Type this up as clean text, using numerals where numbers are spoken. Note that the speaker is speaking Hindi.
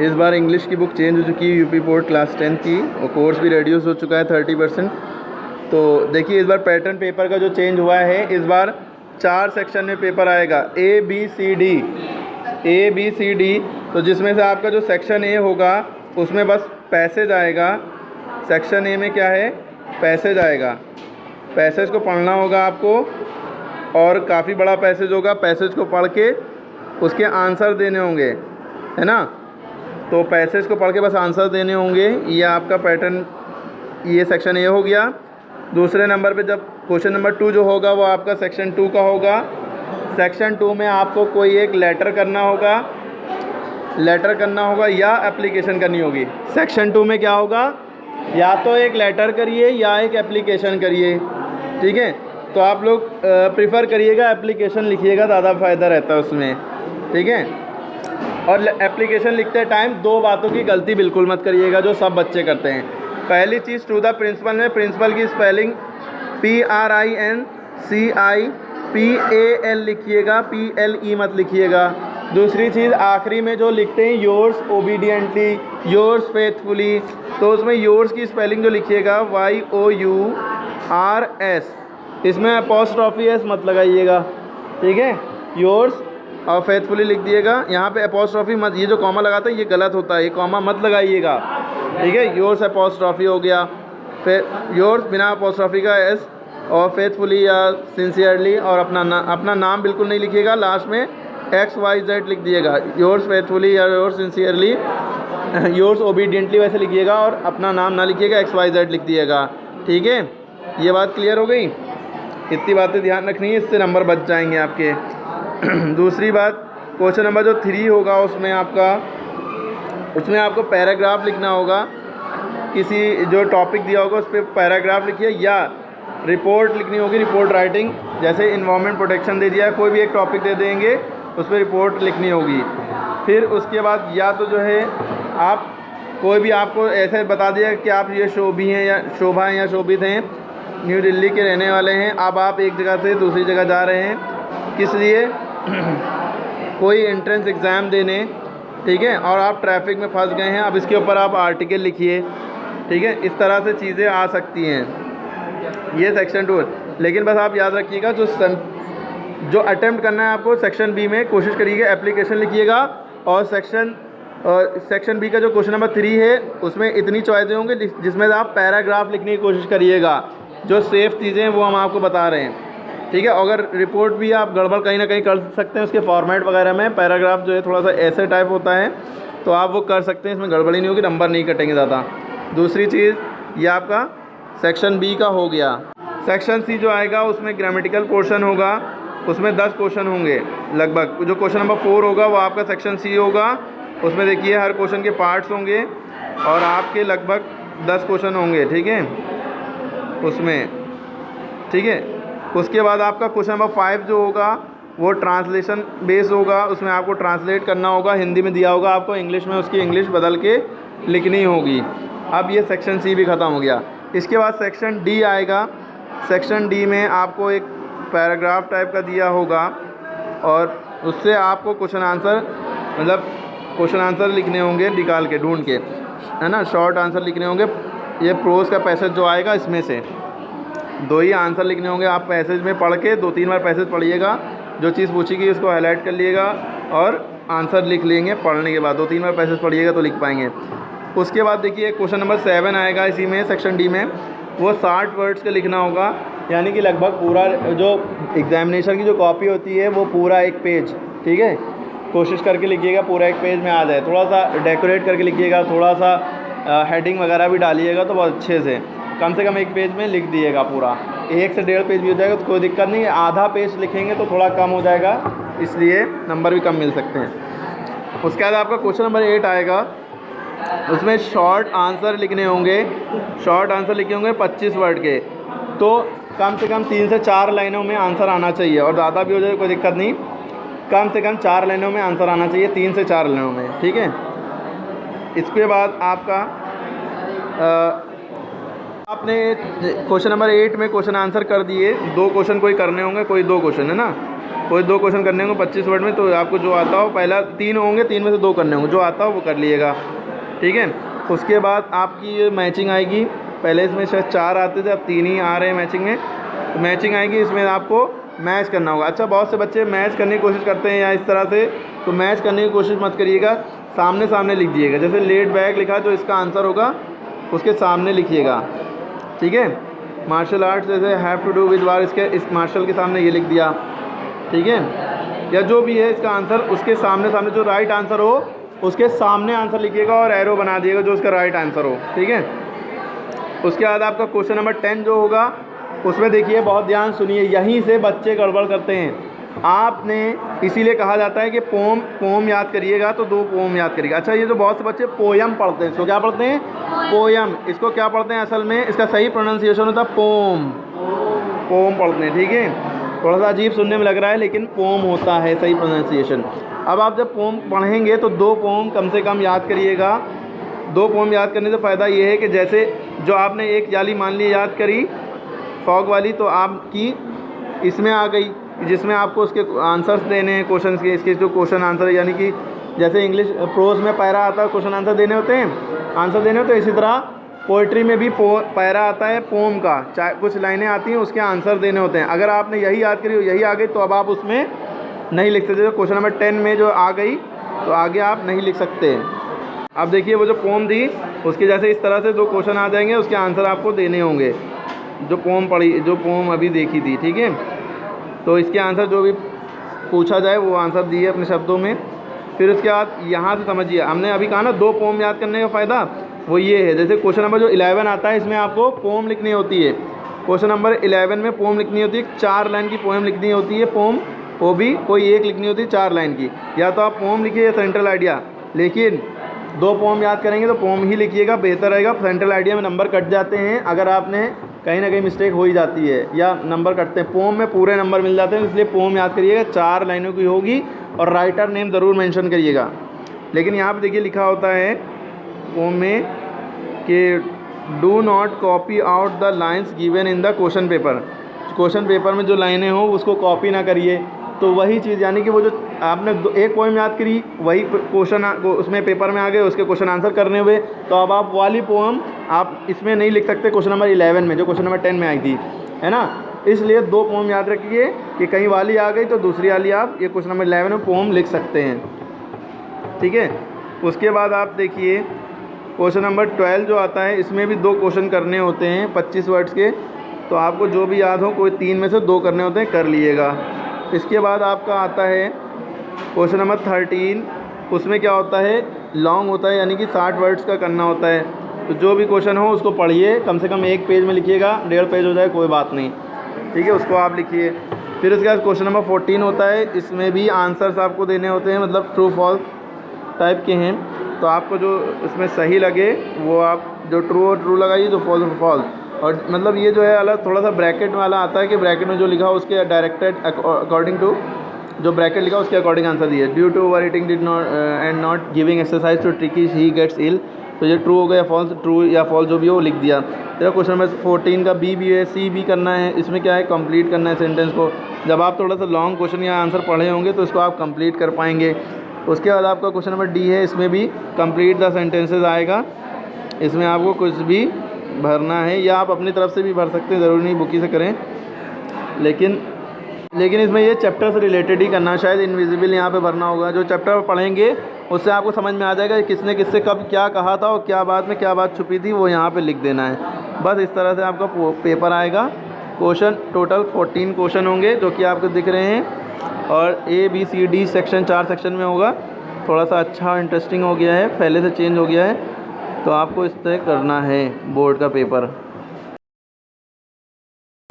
इस बार इंग्लिश की बुक चेंज हो चुकी है यूपी बोर्ड क्लास 10 की, और कोर्स भी रिड्यूस हो चुका है 30%। तो देखिए इस बार पैटर्न पेपर का जो चेंज हुआ है, इस बार 4 सेक्शन में पेपर आएगा, A B C D। तो जिसमें से आपका जो सेक्शन ए होगा उसमें बस पैसेज आएगा। सेक्शन ए में क्या है, पैसेज आएगा। पैसेज को पढ़ना होगा आपको, और काफ़ी बड़ा पैसेज होगा। पैसेज को पढ़ के उसके आंसर देने होंगे, है ना। तो पैसेज को पढ़ के बस आंसर देने होंगे। ये आपका पैटर्न, ये सेक्शन ए हो गया। दूसरे नंबर पे जब क्वेश्चन नंबर 2 जो होगा वो आपका सेक्शन 2 का होगा। सेक्शन 2 में आपको कोई एक लेटर करना होगा, या एप्लीकेशन करनी होगी। सेक्शन 2 में क्या होगा, या तो एक लेटर करिए या एक एप्लीकेशन करिए, ठीक है। तो आप लोग प्रिफ़र करिएगा एप्लीकेशन लिखिएगा, ज़्यादा फ़ायदा रहता है उसमें, ठीक है। और एप्लीकेशन लिखते टाइम 2 बातों की गलती बिल्कुल मत करिएगा जो सब बच्चे करते हैं। पहली चीज़, टू द प्रिंसिपल में प्रिंसिपल की स्पेलिंग PRINCIPAL लिखिएगा, PLE मत लिखिएगा। दूसरी चीज़, आखिरी में जो लिखते हैं योर्स ओबीडियंटली, योर्स फेथफुली, तो उसमें योर्स की स्पेलिंग जो लिखिएगा YOURS, इसमें अपोस्ट्रॉफी एस मत लगाइएगा, ठीक है। योर्स और फेथफुली लिख दिएगा। यहाँ पे अपोस्ट्रॉफी मत, ये जो कॉमा लगाते हैं ये गलत होता है, ये कॉमा मत लगाइएगा, ठीक है। योर्स अपोस्ट्रॉफी हो गया, फिर योर्स बिना अपोस्ट्रॉफी का एस, और फेथफुली या सिंसियरली, और अपना नाम बिल्कुल नहीं लिखिएगा, लास्ट में XYZ लिख दिएगा। योर्स फेथफुली या योर्स सिंसियरली, योर्स ओबीडियंटली वैसे लिखिएगा, और अपना नाम ना लिखिएगा, XYZ लिख दिएगा, ठीक है। ये बात क्लियर हो गई। इतनी बातें ध्यान रखनी है, इससे नंबर बच जाएंगे आपके। दूसरी बात, क्वेश्चन नंबर जो 3 होगा उसमें आपको पैराग्राफ लिखना होगा। किसी जो टॉपिक दिया होगा उस पर पैराग्राफ लिखिए, या रिपोर्ट लिखनी होगी, रिपोर्ट राइटिंग। जैसे इन्वायरमेंट प्रोटेक्शन दे दिया, कोई भी एक टॉपिक दे देंगे उस पर रिपोर्ट लिखनी होगी। फिर उसके बाद या तो जो है आप कोई भी, आपको ऐसे बता दिया कि आप ये शोभा हैं या शोभित हैं, न्यू दिल्ली के रहने वाले हैं। अब आप एक जगह से दूसरी जगह जा रहे हैं, किस लिए, कोई एंट्रेंस एग्ज़ाम देने, ठीक है, और आप ट्रैफिक में फंस गए हैं। अब इसके ऊपर आप आर्टिकल लिखिए, ठीक है। इस तरह से चीज़ें आ सकती हैं, ये सेक्शन 2। लेकिन बस आप याद रखिएगा, जो अटेम्प्ट करना है आपको सेक्शन बी में, कोशिश करिएगा एप्लीकेशन लिखिएगा। और सेक्शन बी का जो क्वेश्चन नंबर 3 है उसमें इतनी चॉइसें होंगी जिसमें आप पैराग्राफ लिखने की कोशिश करिएगा। जो सेफ़ चीज़ें हैं वो हम आपको बता रहे हैं, ठीक है। अगर रिपोर्ट भी आप गड़बड़ कहीं ना कहीं कर सकते हैं उसके फॉर्मेट वगैरह में, पैराग्राफ जो है थोड़ा सा ऐसे टाइप होता है, तो आप वो कर सकते हैं, इसमें गड़बड़ी नहीं होगी, नंबर नहीं कटेंगे ज़्यादा। दूसरी चीज़, ये आपका सेक्शन बी का हो गया। सेक्शन सी जो आएगा उसमें ग्रामेटिकल पोर्शन होगा, उसमें 10 क्वेश्चन होंगे लगभग। जो क्वेश्चन नंबर 4 होगा वो आपका सेक्शन सी होगा। उसमें देखिए हर क्वेश्चन के पार्ट्स होंगे और आपके लगभग 10 क्वेश्चन होंगे, ठीक है उसमें, ठीक है। उसके बाद आपका क्वेश्चन नंबर 5 जो होगा वो ट्रांसलेशन बेस होगा। उसमें आपको ट्रांसलेट करना होगा, हिंदी में दिया होगा आपको, इंग्लिश में उसकी इंग्लिश बदल के लिखनी होगी। अब ये सेक्शन सी भी ख़त्म हो गया। इसके बाद सेक्शन डी आएगा। सेक्शन डी में आपको एक पैराग्राफ टाइप का दिया होगा, और उससे आपको क्वेश्चन आंसर लिखने होंगे, निकाल के ढूंढ के, है ना, शॉर्ट आंसर लिखने होंगे। ये प्रोज का पैसेज जो आएगा इसमें से 2 ही आंसर लिखने होंगे। आप पैसेज में पढ़ के 2-3 बार पैसेज पढ़िएगा, जो चीज़ पूछेगी उसको हाईलाइट कर लिएगा और आंसर लिख लेंगे। पढ़ने के बाद 2-3 बार पैसेज पढ़िएगा तो लिख पाएंगे। उसके बाद देखिए क्वेश्चन नंबर 7 आएगा इसी में, सेक्शन डी में। वो 60 वर्ड्स का लिखना होगा, यानी कि लगभग पूरा जो एग्जामिनेशन की जो कॉपी होती है वो पूरा एक पेज, ठीक है। कोशिश करके लिखिएगा पूरा एक पेज में आ जाए। थोड़ा सा डेकोरेट करके लिखिएगा, थोड़ा सा हेडिंग वगैरह भी डालिएगा तो बहुत अच्छे से, कम से कम एक पेज में लिख दिएगा पूरा। 1 से 1.5 पेज भी हो जाएगा तो कोई दिक्कत नहीं है। आधा पेज लिखेंगे तो थोड़ा कम हो जाएगा, इसलिए नंबर भी कम मिल सकते हैं। उसके बाद आपका क्वेश्चन नंबर 8 आएगा। उसमें शॉर्ट आंसर लिखने होंगे। शॉर्ट आंसर लिखे होंगे 25 वर्ड के, तो कम से कम 3 से 4 लाइनों में आंसर आना चाहिए, और ज़्यादा भी हो जाए कोई दिक्कत नहीं। कम से कम 4 लाइनों में आंसर आना चाहिए, 3 से 4 लाइनों में, ठीक है। इसके बाद आपका आपने क्वेश्चन नंबर 8 में क्वेश्चन आंसर कर दिए। 2 क्वेश्चन कोई करने होंगे, कोई 2 क्वेश्चन, है ना। कोई 2 क्वेश्चन करने होंगे 25 वर्ड में, तो आपको जो आता हो, पहला 3 होंगे, 3 में से 2 करने होंगे, जो आता हो वो कर लीजिएगा, ठीक है। उसके बाद आपकी ये मैचिंग आएगी, पहले इसमें शायद 4 आते थे, अब 3 ही आ रहे हैं मैचिंग में। तो मैचिंग आएगी, इसमें आपको मैच करना होगा। अच्छा, बहुत से बच्चे मैच करने की कोशिश करते हैं या इस तरह से, तो मैच करने की कोशिश मत करिएगा, सामने सामने लिख दिएगा। जैसे लेट बैक लिखा तो इसका आंसर होगा उसके सामने लिखिएगा, ठीक है। मार्शल आर्ट्स जैसे हैव टू डू विद वार, इसके इस मार्शल के सामने ये लिख दिया, ठीक है। या जो भी है इसका आंसर उसके सामने सामने, जो राइट आंसर हो उसके सामने आंसर लिखिएगा और एरो बना दिएगा जो उसका राइट आंसर हो, ठीक है। उसके बाद आपका क्वेश्चन नंबर 10 जो होगा, उसमें देखिए बहुत ध्यान सुनिए, यहीं से बच्चे गड़बड़ करते हैं। आपने इसीलिए कहा जाता है कि पोम याद करिएगा, तो 2 पोम याद करिएगा। अच्छा, ये जो बहुत से बच्चे पोयम पढ़ते हैं, इसको क्या पढ़ते हैं? पोयम। इसको क्या पढ़ते हैं? असल में इसका सही प्रोनाउंसिएशन होता है पोम पढ़ते हैं, ठीक है। थोड़ा सा अजीब सुनने में लग रहा है, लेकिन पोम होता है सही प्रोनाउंसिएशन। अब आप जब पोम पढ़ेंगे तो 2 पोम कम से कम याद करिएगा। 2 पोम याद करने से फ़ायदा ये है कि जैसे जो आपने एक जाली मान ली याद करी फॉग वाली, तो आपकी इसमें आ गई, जिसमें आपको उसके आंसर्स देने हैं क्वेश्चंस के, इसके जो क्वेश्चन आंसर, यानी कि जैसे इंग्लिश प्रोज में पैरा आता है, क्वेश्चन आंसर देने होते हैं, आंसर देने होते हैं, इसी तरह पोइट्री में भी पैरा आता है पोम का, चाहे कुछ लाइनें आती हैं उसके आंसर देने होते हैं। अगर आपने यही याद करी, यही आ गई, तो अब आप उसमें नहीं लिख सकते। क्वेश्चन नंबर 10 में जो आ गई तो आगे आप नहीं लिख सकते। अब देखिए वो जो पोम दी उसके जैसे इस तरह से 2 क्वेश्चन आ जाएंगे, उसके आंसर आपको देने होंगे, जो पोम अभी देखी थी, ठीक है। तो इसके आंसर जो भी पूछा जाए वो आंसर दिए अपने शब्दों में। फिर उसके बाद यहाँ से समझिए, हमने अभी कहा ना 2 पोम याद करने का फ़ायदा वो ये है। जैसे क्वेश्चन नंबर जो 11 आता है, इसमें आपको पोम लिखनी होती है। क्वेश्चन नंबर 11 में पोम लिखनी होती है, 4 लाइन की पोम लिखनी होती है। पोम वो भी कोई एक लिखनी होती है 4 लाइन की, या तो आप पोम लिखिए या सेंट्रल आइडिया, लेकिन 2 पोम याद करेंगे तो पोम ही लिखिएगा, बेहतर रहेगा। सेंट्रल आइडिया में नंबर कट जाते हैं, अगर आपने कहीं ना कहीं मिस्टेक हो ही जाती है या नंबर कटते हैं। पोम में पूरे नंबर मिल जाते हैं, इसलिए पोम याद करिएगा, 4 लाइनों की होगी और राइटर नेम ज़रूर मेंशन करिएगा। लेकिन यहाँ पे देखिए लिखा होता है पोम में कि do not copy out the lines given in the question paper. Question paper में जो लाइनें हों उसको कॉपी ना करिए। तो वही चीज़, यानी कि वो जो आपने एक पोएम याद करी वही क्वेश्चन उसमें पेपर में आ गए, उसके क्वेश्चन आंसर करने हुए, तो अब आप वाली पोएम आप इसमें नहीं लिख सकते क्वेश्चन नंबर 11 में, जो क्वेश्चन नंबर 10 में आई थी, है ना। इसलिए 2 पोएम याद रखिए कि कहीं वाली आ गई तो दूसरी वाली आप ये क्वेश्चन नंबर 11 में पोएम लिख सकते हैं, ठीक है। उसके बाद आप देखिए क्वेश्चन नंबर 12 जो आता है, इसमें भी 2 क्वेश्चन करने होते हैं 25 वर्ड्स के, तो आपको जो भी याद हो कोई 3 में से 2 करने होते हैं, कर लीजिएगा। इसके बाद आपका आता है क्वेश्चन नंबर 13, उसमें क्या होता है, लॉन्ग होता है, यानी कि 60 वर्ड्स का करना होता है। तो जो भी क्वेश्चन हो उसको पढ़िए, कम से कम 1 पेज में लिखिएगा, 1.5 पेज हो जाए कोई बात नहीं, ठीक है, उसको आप लिखिए। फिर उसके बाद क्वेश्चन नंबर 14 होता है, इसमें भी आंसर्स आपको देने होते हैं, मतलब ट्रू फॉल्स टाइप के हैं। तो आपको जो इसमें सही लगे वो आप जो ट्रू लगाइए, जो फॉल्स फॉल्स। और मतलब ये जो है अलग थोड़ा सा ब्रैकेट वाला आता है कि ब्रैकेट में जो लिखा हो उसके डायरेक्टेड अकॉर्डिंग टू जो ब्रैकेट लिखा उसके अकॉर्डिंग आंसर दिए। Due to over eating did not and not giving exercise to tricky he gets ill. तो ये ट्रू हो गया, फॉल्स, ट्रू या फॉल्स जो भी हो वो लिख दिया। तेरा क्वेश्चन नंबर 14 का बी भी है, सी भी करना है। इसमें क्या है, कंप्लीट करना है सेंटेंस को। जब आप थोड़ा सा लॉन्ग क्वेश्चन या आंसर पढ़े होंगे तो इसको आप कंप्लीट कर पाएंगे। उसके बाद आपका क्वेश्चन नंबर डी है, इसमें भी कंप्लीट द सेंटेंसेस आएगा। इसमें आपको कुछ भी भरना है या आप अपनी तरफ से भी भर सकते हैं, ज़रूरी नहीं बुकी से करें, लेकिन इसमें ये चैप्टर से रिलेटेड ही करना है। शायद इनविजिबल यहाँ पे भरना होगा, जो चैप्टर पढ़ेंगे उससे आपको समझ में आ जाएगा कि किसने किससे कब क्या कहा था और क्या बात में क्या बात छुपी थी, वो यहाँ पे लिख देना है। बस इस तरह से आपका पेपर आएगा। क्वेश्चन टोटल 14 क्वेश्चन होंगे जो कि आपको दिख रहे हैं, और ABCD सेक्शन 4 सेक्शन में होगा। थोड़ा सा अच्छा इंटरेस्टिंग हो गया है, पहले से चेंज हो गया है, तो आपको इस तरह करना है बोर्ड का पेपर।